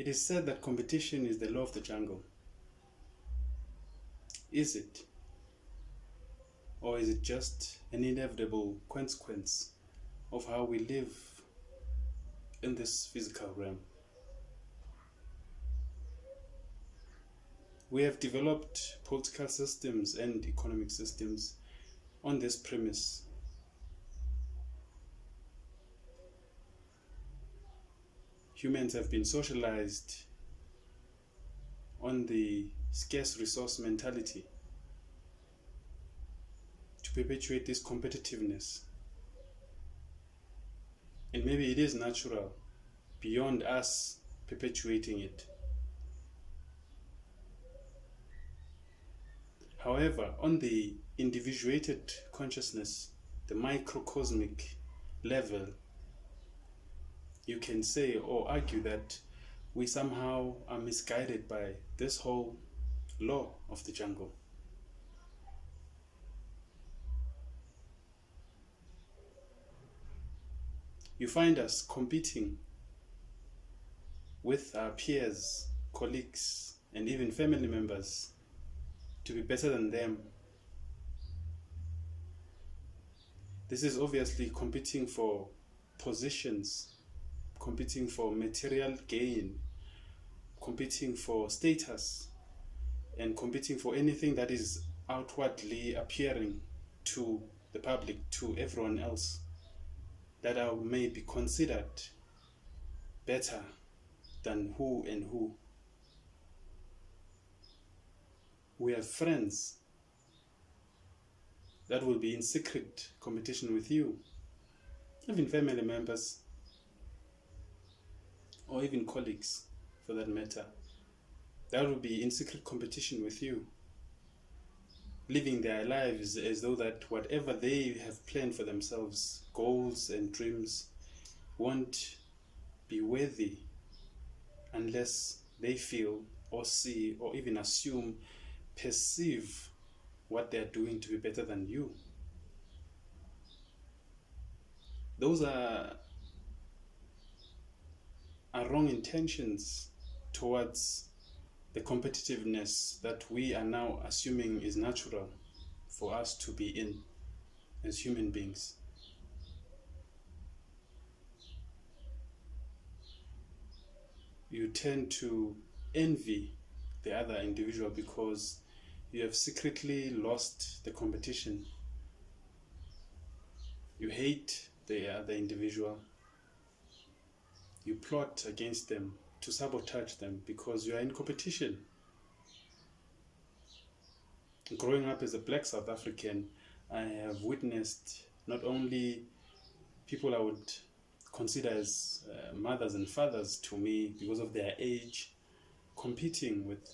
It is said that competition is the law of the jungle. Is it? Or is it just an inevitable consequence of how we live in this physical realm? We have developed political systems and economic systems on this premise. Humans have been socialized on the scarce resource mentality to perpetuate this competitiveness. And maybe it is natural beyond us perpetuating it. However, on the individuated consciousness, the microcosmic level, you can say or argue that we somehow are misguided by this whole law of the jungle. You find us competing with our peers, colleagues, and even family members to be better than them. This is obviously competing for positions, competing for material gain, competing for status, and competing for anything that is outwardly appearing to the public, to everyone else, that I may be considered better than who and who. We have friends that will be in secret competition with you, even family members, or even colleagues for that matter, that will be in secret competition with you, living their lives as though that whatever they have planned for themselves, goals and dreams, won't be worthy unless they feel or see or even assume, perceive what they're doing to be better than you. Those are wrong intentions towards the competitiveness that we are now assuming is natural for us to be in as human beings. You tend to envy the other individual because you have secretly lost the competition. You hate the other individual. You plot against them to sabotage them because you are in competition. Growing up as a black South African, I have witnessed not only people I would consider as mothers and fathers to me because of their age, competing with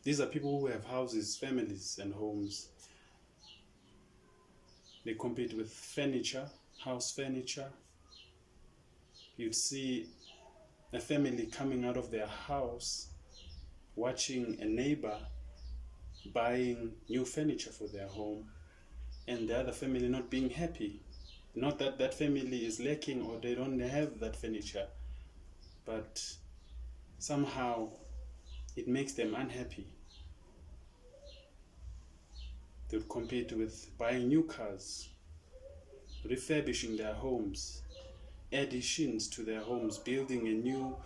these are people who have houses, families and homes. They compete with furniture, house furniture. You'd see a family coming out of their house, watching a neighbor buying new furniture for their home, and the other family not being happy. Not that that family is lacking or they don't have that furniture, but somehow it makes them unhappy. They would compete with buying new cars, refurbishing their homes, additions to their homes, building a new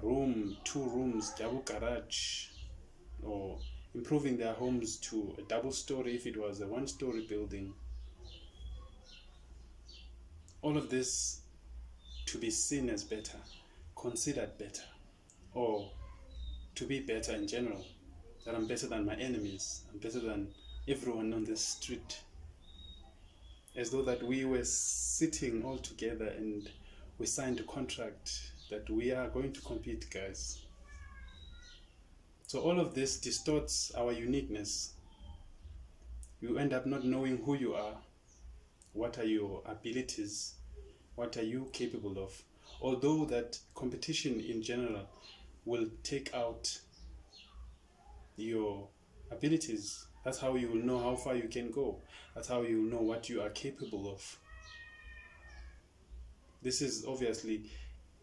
room, 2 rooms, double garage, or improving their homes to a double story if it was a 1-story building. All of this to be seen as better, considered better, or to be better in general, that I'm better than my enemies, I'm better than everyone on the street. As though that we were sitting all together and we signed a contract that we are going to compete, guys. So all of this distorts our uniqueness. You end up not knowing who you are, what are your abilities, what are you capable of. Although that competition in general will take out your abilities. That's how you will know how far you can go. That's how you will know what you are capable of. This is obviously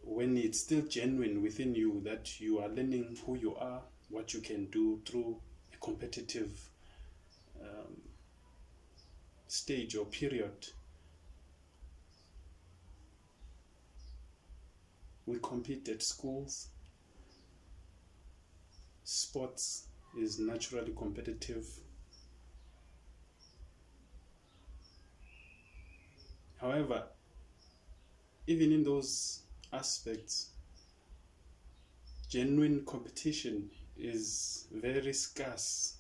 when it's still genuine within you, that you are learning who you are, what you can do through a competitive stage or period. We compete at schools. Sports is naturally competitive. However, even in those aspects, genuine competition is very scarce,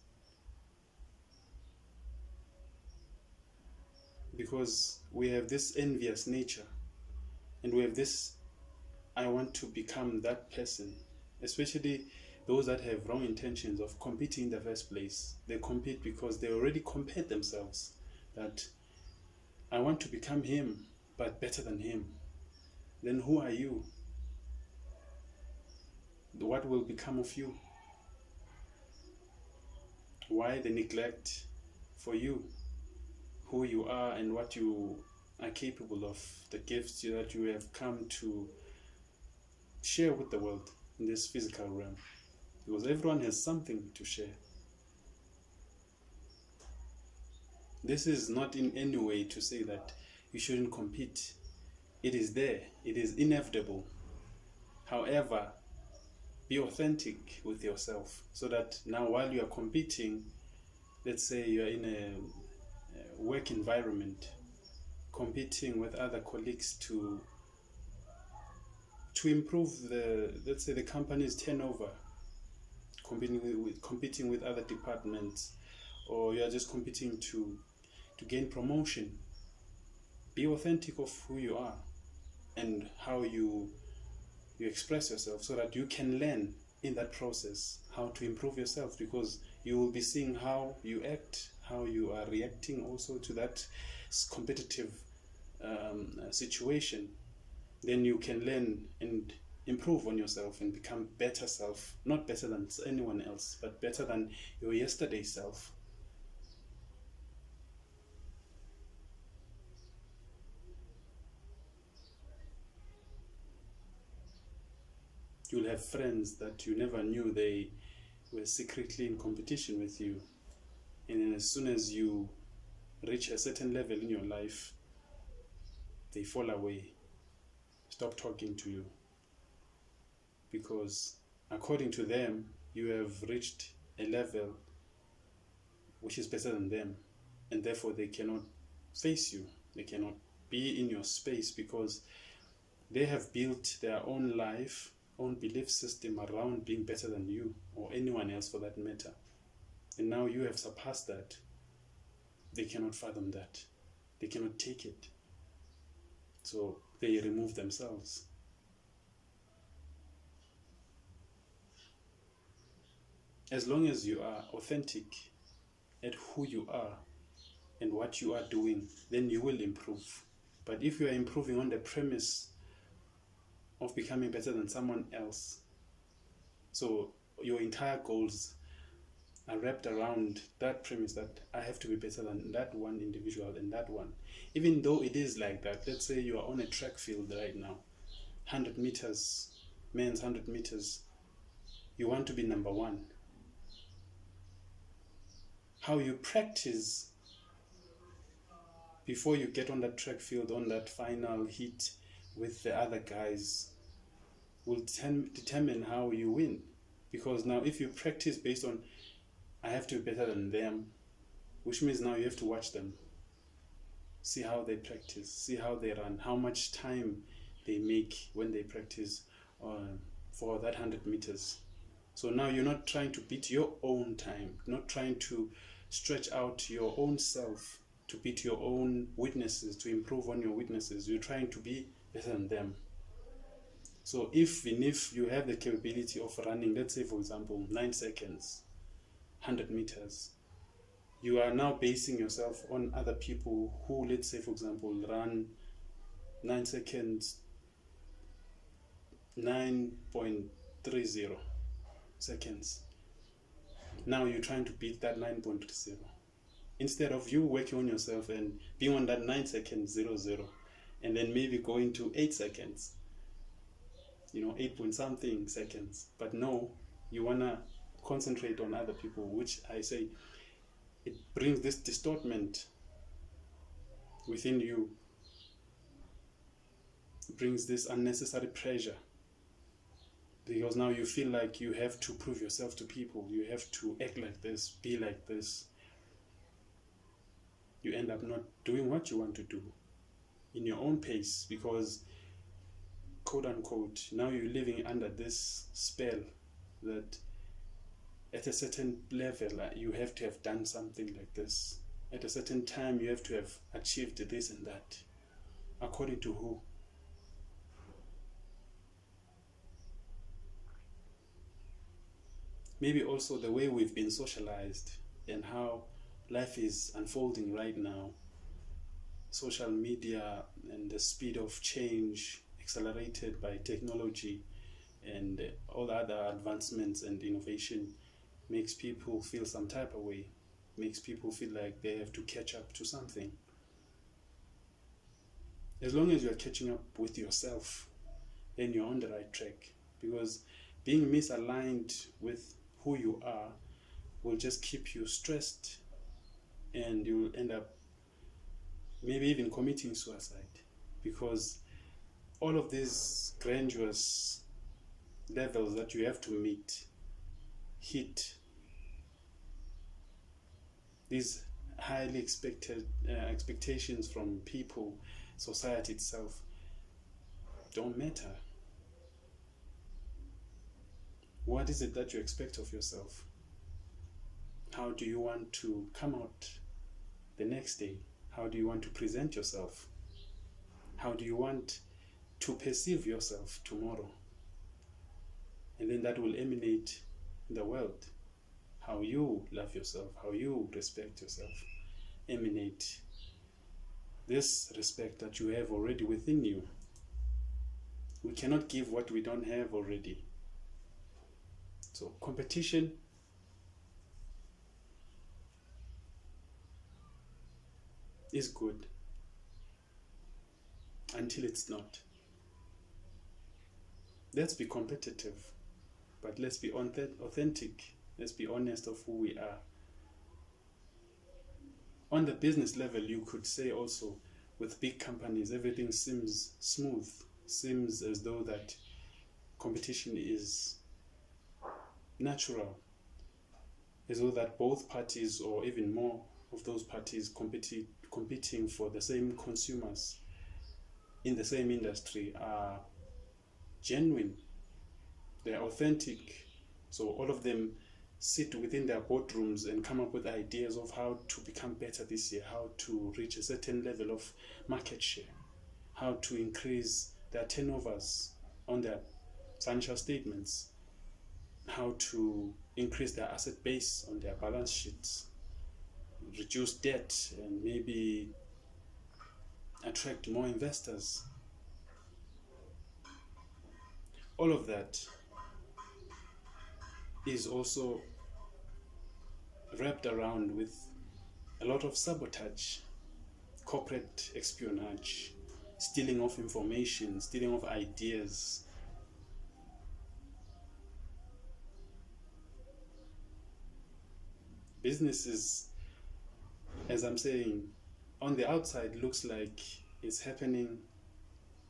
because we have this envious nature, and we have this I want to become that person, especially those that have wrong intentions of competing in the first place. They compete because they already compared themselves, that I want to become him, but better than him. Then who are you? What will become of you? Why the neglect for you, who you are and what you are capable of, the gifts that you have come to share with the world in this physical realm? Because everyone has something to share. This is not in any way to say that you shouldn't compete. It is there. It is inevitable. However, be authentic with yourself, so that now while you are competing, let's say you are in a work environment, competing with other colleagues to improve let's say the company's turnover, competing with other departments, or you are just competing to gain promotion. Be authentic of who you are and how you express yourself, so that you can learn in that process how to improve yourself, because you will be seeing how you act, how you are reacting also to that competitive situation. Then you can learn and improve on yourself and become better self, not better than anyone else, but better than your yesterday self. You'll have friends that you never knew they were secretly in competition with you, and then as soon as you reach a certain level in your life, they fall away, stop talking to you, because according to them you have reached a level which is better than them, and therefore they cannot face you, they cannot be in your space, because they have built their own life, own belief system around being better than you or anyone else for that matter. And now you have surpassed that. They cannot fathom that. They cannot take it. So they remove themselves. As long as you are authentic at who you are and what you are doing, then you will improve. But if you are improving on the premise of becoming better than someone else, so your entire goals are wrapped around that premise that I have to be better than that one individual and that one. Even though it is like that, let's say you are on a track field right now, 100 meters, men's 100 meters, you want to be number one. How you practice before you get on that track field, on that final heat with the other guys, will determine how you win. Because now if you practice based on I have to be better than them, which means now you have to watch them, see how they practice, see how they run, how much time they make when they practice for that 100 meters. So now you're not trying to beat your own time, not trying to stretch out your own self to beat your own weaknesses, to improve on your weaknesses. You're trying to be better than them. So even if you have the capability of running, let's say for example 9 seconds, 100 meters, you are now basing yourself on other people who, let's say for example, run 9 seconds, 9.30 seconds. Now you're trying to beat that 9.30. Instead of you working on yourself and being on that 9 seconds 00, and then maybe going to 8 seconds. 8 point something seconds. But no, you want to concentrate on other people, which I say it brings this distortment within you. It brings this unnecessary pressure, because now you feel like you have to prove yourself to people. You have to act like this, be like this. You end up not doing what you want to do in your own pace, because quote unquote now you're living under this spell that at a certain level you have to have done something like this. At a certain time you have to have achieved this and that. According to who? Maybe also the way we've been socialized and how life is unfolding right now. Social media and the speed of change accelerated by technology and all the other advancements and innovation makes people feel some type of way, makes people feel like they have to catch up to something. As long as you're catching up with yourself, then you're on the right track, because being misaligned with who you are will just keep you stressed, and you'll end up maybe even committing suicide, because all of these grandiose levels that you have to hit, these highly expected expectations from people, society itself, don't matter. What is it that you expect of yourself? How do you want to come out the next day? How do you want to present yourself? How do you want to perceive yourself tomorrow? And then that will emanate in the world. How you love yourself, how you respect yourself, emanate this respect that you have already within you. We cannot give what we don't have already. So competition is good until it's not. Let's be competitive, but let's be authentic. Let's be honest of who we are. On the business level, you could say also, with big companies, everything seems smooth, seems as though that competition is natural, as though that both parties, or even more of those parties, competing for the same consumers in the same industry are genuine, they're authentic. So all of them sit within their boardrooms and come up with ideas of how to become better this year, how to reach a certain level of market share, how to increase their turnovers on their financial statements, how to increase their asset base on their balance sheets, reduce debt, and maybe attract more investors. All of that is also wrapped around with a lot of sabotage, corporate espionage, stealing of information, stealing of ideas. Businesses, as I'm saying, on the outside looks like it's happening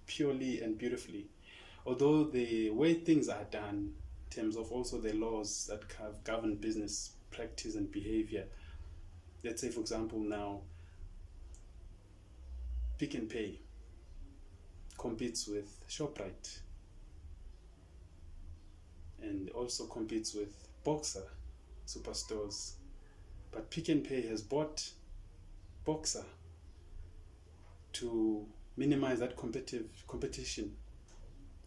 purely and beautifully. Although the way things are done, in terms of also the laws that govern business practice and behavior, let's say for example now, Pick n Pay competes with ShopRite and also competes with Boxer superstores. But Pick n Pay has bought Boxer to minimize that competition.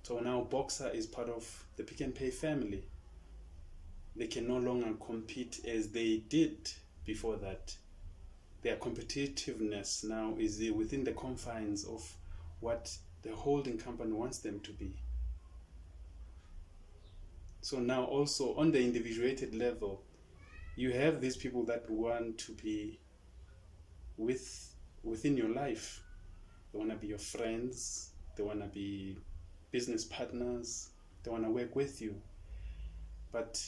So now Boxer is part of the Pick n Pay family. They can no longer compete as they did before that. Their competitiveness now is within the confines of what the holding company wants them to be. So now also on the individuated level, you have these people that want to be within your life. They want to be your friends. They want to be business partners, they want to work with you. But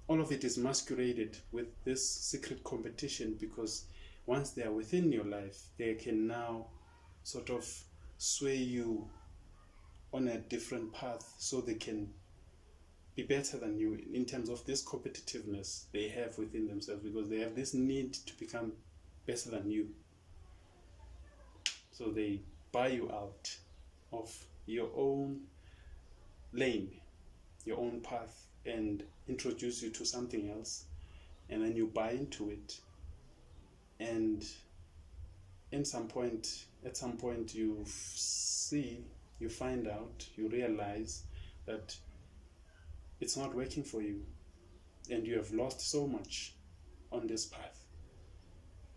all of it is masqueraded with this secret competition, because once they are within your life, they can now sort of sway you on a different path, so they can be better than you in terms of this competitiveness they have within themselves, because they have this need to become better than you. So they buy you out of your own lane, your own path, and introduce you to something else, and then you buy into it, and at some point you find out, you realize that it's not working for you, and you have lost so much on this path,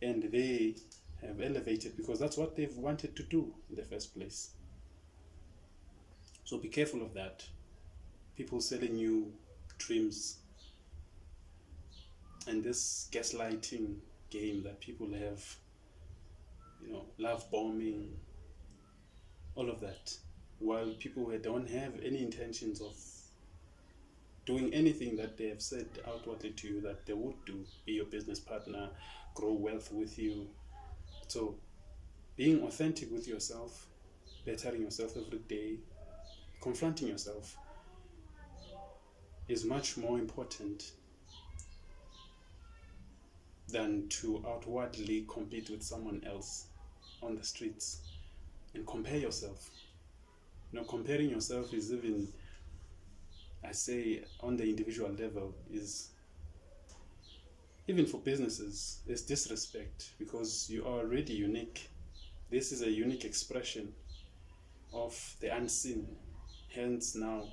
and they have elevated because that's what they've wanted to do in the first place. So be careful of that. People selling you dreams, and this gaslighting game that people have, love bombing, all of that, while people who don't have any intentions of doing anything that they have said outwardly to you that they would do, be your business partner, grow wealth with you. So being authentic with yourself, bettering yourself every day, confronting yourself is much more important than to outwardly compete with someone else on the streets and compare yourself. Comparing yourself is even, I say, on the individual level, is even for businesses, it's disrespect, because you are already unique. This is a unique expression of the unseen, hence now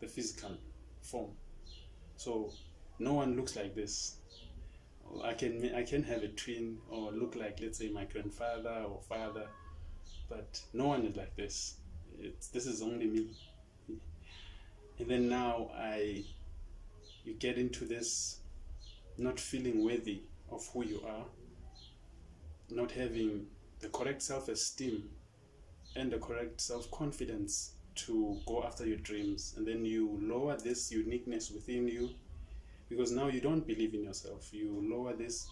the physical form. So no one looks like this. I can have a twin or look like, let's say, my grandfather or father, but no one is like this. This is only me. And then now you get into this not feeling worthy of who you are, not having the correct self-esteem and the correct self-confidence to go after your dreams, and then you lower this uniqueness within you, because now you don't believe in yourself. You lower this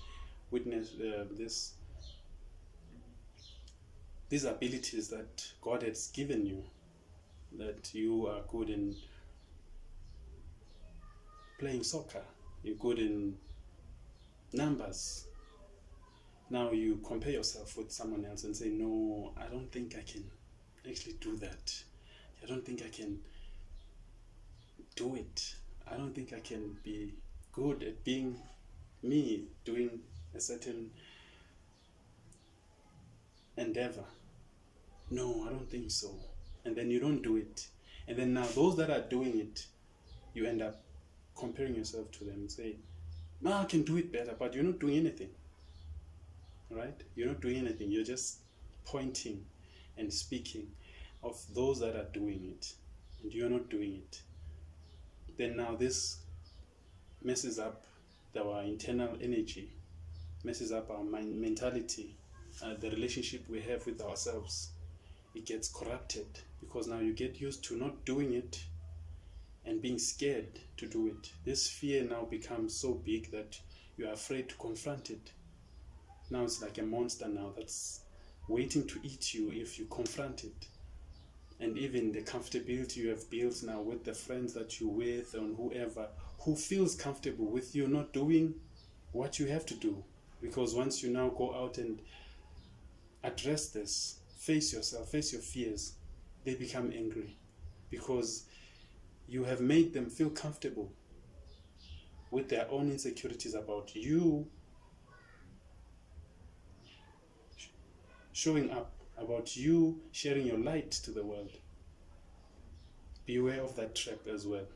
these abilities that God has given you, that you are good in playing soccer, you're good in numbers. Now you compare yourself with someone else and say, no, I don't think I can actually do that. I don't think I can do it. I don't think I can be good at being me, doing a certain endeavor. No, I don't think so. And then you don't do it. And then now those that are doing it, you end up comparing yourself to them and say, no, I can do it better, but you're not doing anything. Right? You're not doing anything. You're just pointing and speaking of those that are doing it, and you're not doing it. Then now this messes up our internal energy, messes up our mentality, the relationship we have with ourselves. It gets corrupted, because now you get used to not doing it and being scared to do it. This fear now becomes so big that you are afraid to confront it. Now it's like a monster now that's waiting to eat you if you confront it. And even the comfortability you have built now with the friends that you're with and whoever who feels comfortable with you not doing what you have to do. Because once you now go out and address this, face yourself, face your fears, they become angry, because you have made them feel comfortable with their own insecurities about you showing up, about you sharing your light to the world. Beware of that trap as well.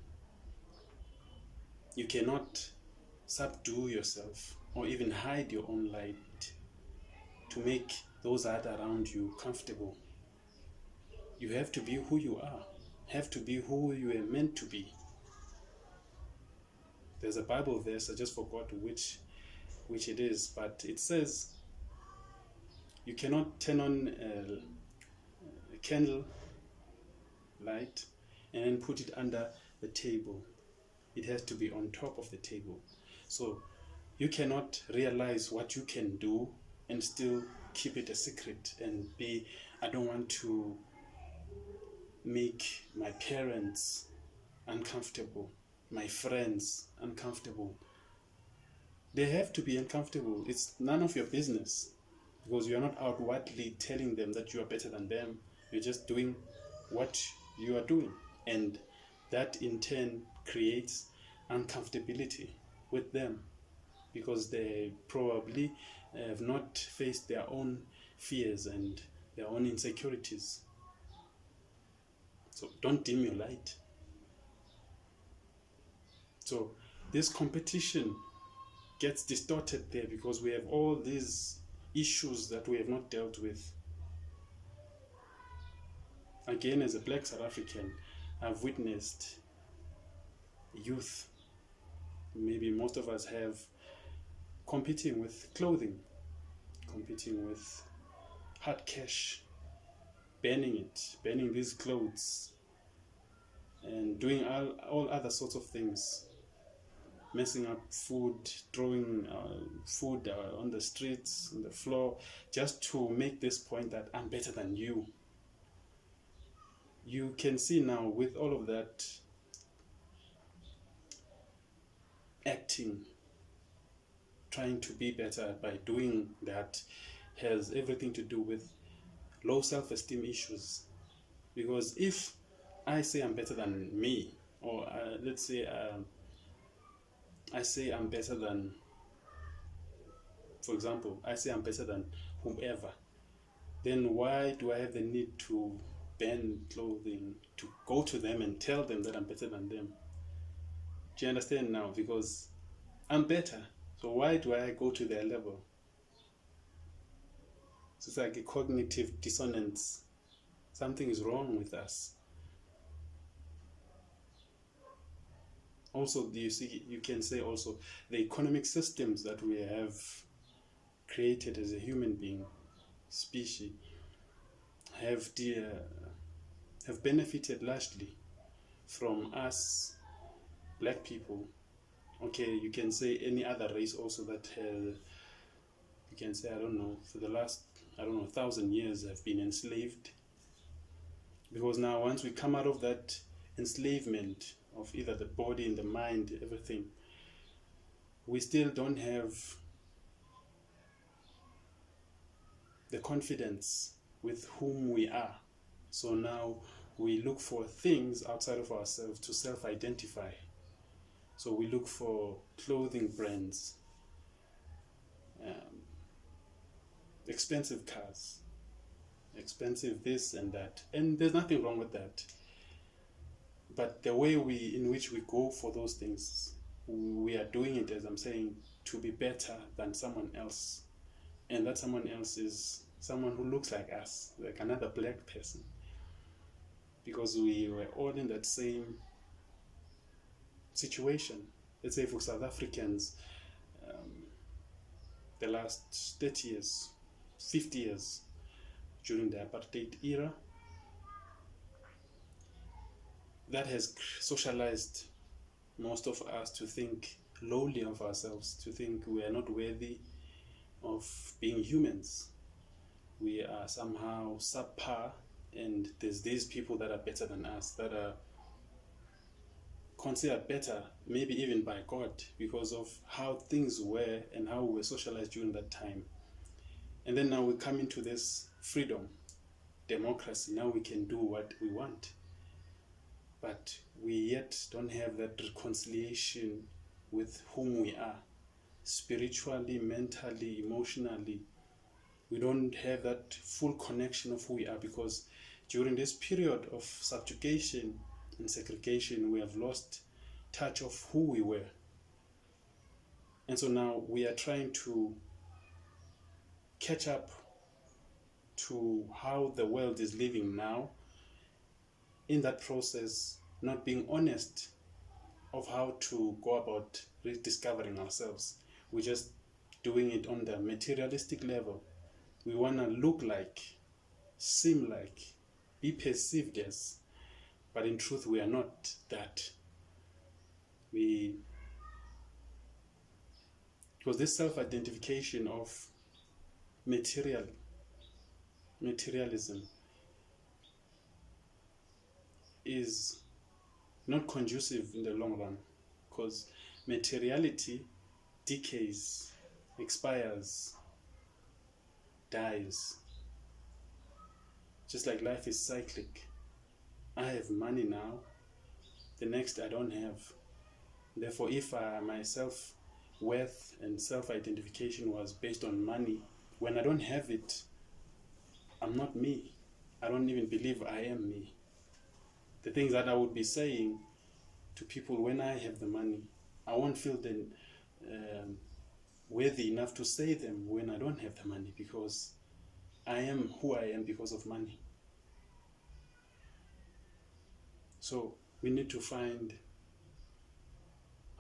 You cannot subdue yourself or even hide your own light to make those that are around you comfortable. You have to be who you are, have to be who you are meant to be. There's a Bible verse, I just forgot which it is, but it says you cannot turn on a candle light, and then put it under the table. It has to be on top of the table. So you cannot realize what you can do and still keep it a secret and be, I don't want to make my parents uncomfortable, my friends uncomfortable. They have to be uncomfortable. It's none of your business, because you're not outwardly telling them that you are better than them. You're just doing what you are doing, and that in turn creates uncomfortability with them, because they probably have not faced their own fears and their own insecurities. So don't dim your light. So this competition gets distorted there because we have all these issues that we have not dealt with. Again, as a Black South African, I've witnessed youth, maybe most of us have, competing with clothing, competing with hard cash, banning these clothes, and doing all other sorts of things, messing up food, throwing food on the streets, on the floor, just to make this point that I'm better than you. You can see now with all of that acting, trying to be better by doing that, has everything to do with low self-esteem issues. Because if I say I'm better than me, or let's say I say I'm better than, for example, I say I'm better than whomever, then why do I have the need to ban clothing, to go to them and tell them that I'm better than them? Do you understand now? Because I'm better, so why do I go to their level? So it's like a cognitive dissonance. Something is wrong with us. Also, you can say also the economic systems that we have created as a human being species have benefited largely from us Black people. Okay, you can say any other race also that you can say, I don't know, for the last 1,000 years have been enslaved. Because now once we come out of that enslavement of either the body and the mind, everything, we still don't have the confidence with whom we are. So now we look for things outside of ourselves to self-identify. So we look for clothing brands, expensive cars, expensive this and that, and there's nothing wrong with that. But the way in which we go for those things, we are doing it, as I'm saying, to be better than someone else, and that someone else is someone who looks like us, like another Black person, because we were all in that same situation. Let's say for South Africans, the last 30 years, 50 years, during the apartheid era, that has socialized most of us to think lowly of ourselves, to think we are not worthy of being humans. We are somehow subpar, and there's these people that are better than us, that are considered better, maybe even by God, because of how things were and how we were socialized during that time. And then now we come into this freedom, democracy. Now we can do what we want. But we yet don't have that reconciliation with whom we are, spiritually, mentally, emotionally. We don't have that full connection of who we are, because during this period of subjugation and segregation, we have lost touch of who we were. And so now we are trying to catch up to how the world is living now. In that process, not being honest of how to go about rediscovering ourselves. We're just doing it on the materialistic level. We want to look like, seem like, be perceived as But in truth, we are not that. Because this self-identification of materialism is not conducive in the long run, because materiality decays, expires, dies. Just like life is cyclic. I have money now, the next I don't have. Therefore, if my self-worth and self-identification was based on money, when I don't have it, I'm not me. I don't even believe I am me. The things that I would be saying to people when I have the money, I won't feel then worthy enough to say them when I don't have the money, because I am who I am because of money. So we need to find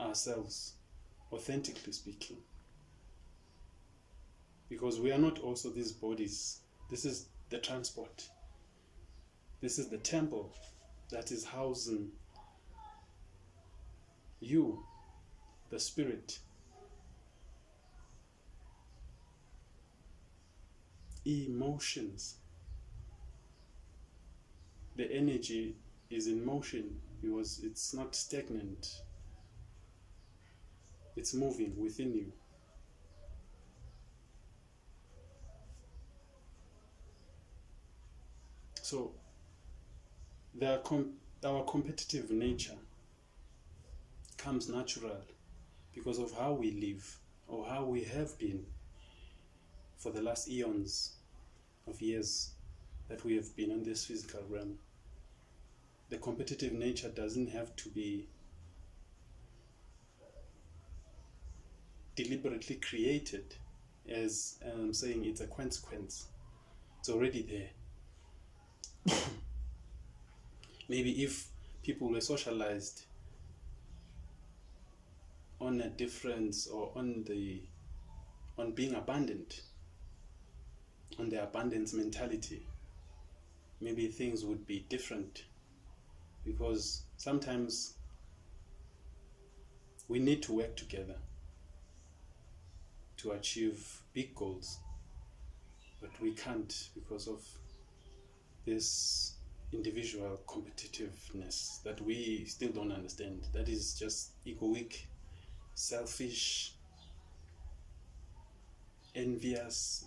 ourselves, authentically speaking, because we are not also these bodies. This is the transport. This is the temple that is housing you, the spirit. Emotions. The energy is in motion because it's not stagnant. It's moving within you. So our competitive nature comes natural because of how we live, or how we have been for the last eons of years that we have been in this physical realm. The competitive nature doesn't have to be deliberately created, as I'm saying, it's a consequence. It's already there. Maybe if people were socialized on a difference, or on being abundant, on the abundance mentality, maybe things would be different. Because sometimes we need to work together to achieve big goals, but we can't because of this individual competitiveness that we still don't understand. That is just egoic, selfish, envious.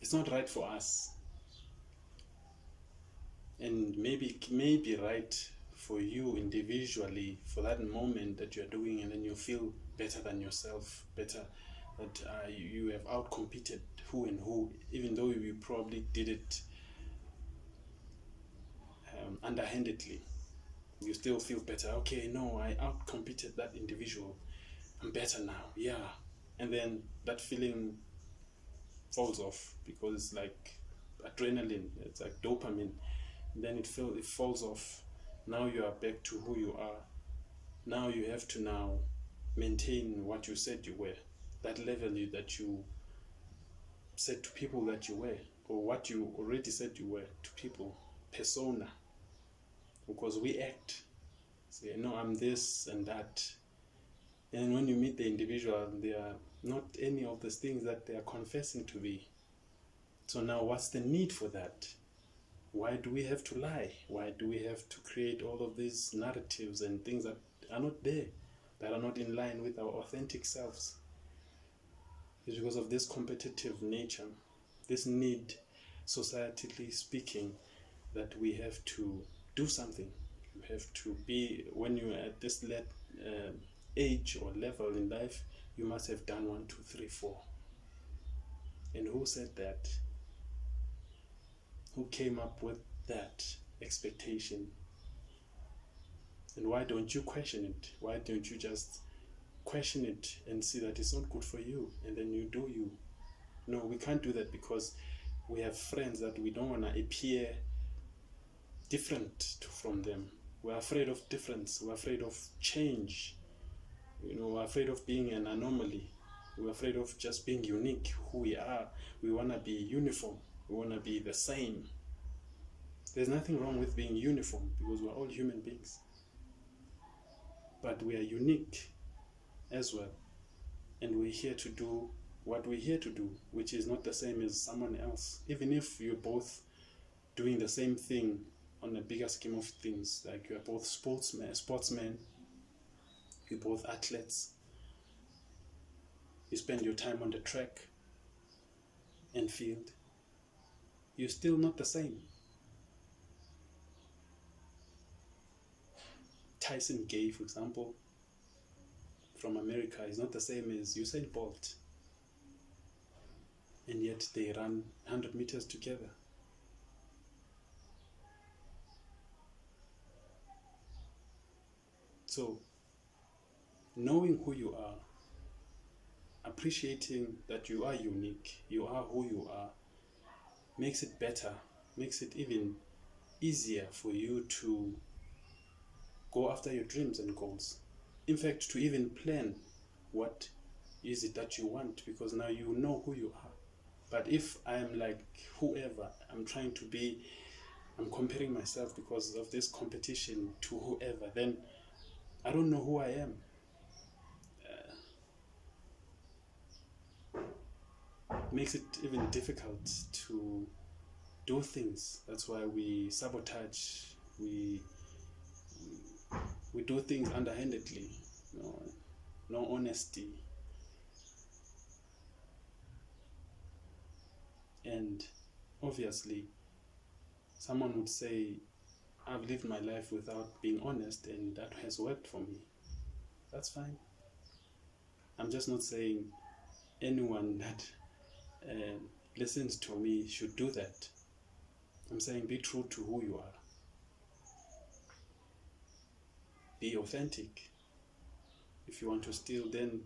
It's not right for us. And maybe it may be right for you individually for that moment that you're doing, and then you feel better than yourself, better that you have outcompeted who and who, even though you probably did it underhandedly. You still feel better. Okay, no, I outcompeted that individual. I'm better now. Yeah. And then that feeling falls off, because it's like adrenaline, it's like dopamine. Then it falls off. Now you are back to who you are. Now you have to now maintain what you said you were, that level that you said to people that you were, or what you already said you were to people, persona. Because we act, say, no, I'm this and that. And when you meet the individual, they are not any of those things that they are confessing to be. So now what's the need for that? Why do we have to lie? Why do we have to create all of these narratives and things that are not there, that are not in line with our authentic selves? It's because of this competitive nature, this need, societally speaking, that we have to do something. You have to be, when you're at this age or level in life, you must have done 1, 2, 3, 4. And who said that? Who came up with that expectation? And why don't you question it? Why don't you just question it and see that it's not good for you, and then you do you? No, we can't do that, because we have friends that we don't want to appear different from them. We're afraid of difference. We're afraid of change. We're afraid of being an anomaly. We're afraid of just being unique, who we are. We want to be uniform. We want to be the same. There's nothing wrong with being uniform because we're all human beings. But we are unique as well. And we're here to do what we're here to do, which is not the same as someone else. Even if you're both doing the same thing on a bigger scheme of things, like you're both sportsmen, you're both athletes, you spend your time on the track and field, you're still not the same. Tyson Gay, for example, from America, is not the same as Usain Bolt. And yet they run 100 meters together. So, knowing who you are, appreciating that you are unique, you are who you are, makes it better, makes it even easier for you to go after your dreams and goals. In fact, to even plan what is it that you want, because now you know who you are. But if I'm like whoever, I'm comparing myself because of this competition to whoever, then I don't know who I am. Makes it even difficult to do things. That's why we sabotage, we do things underhandedly, no honesty. And obviously, someone would say, I've lived my life without being honest and that has worked for me. That's fine. I'm just not saying anyone that listens to me should do that. I'm saying be true to who you are. Be authentic. If you want to steal, then,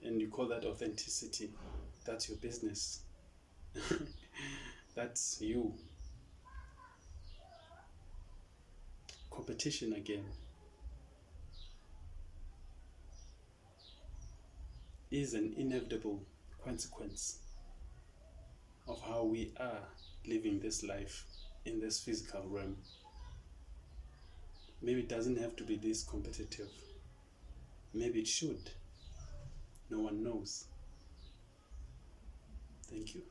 and you call that authenticity, that's your business. That's you. Competition again is an inevitable consequence of how we are living this life in this physical realm. Maybe it doesn't have to be this competitive. Maybe it should. No one knows. Thank you.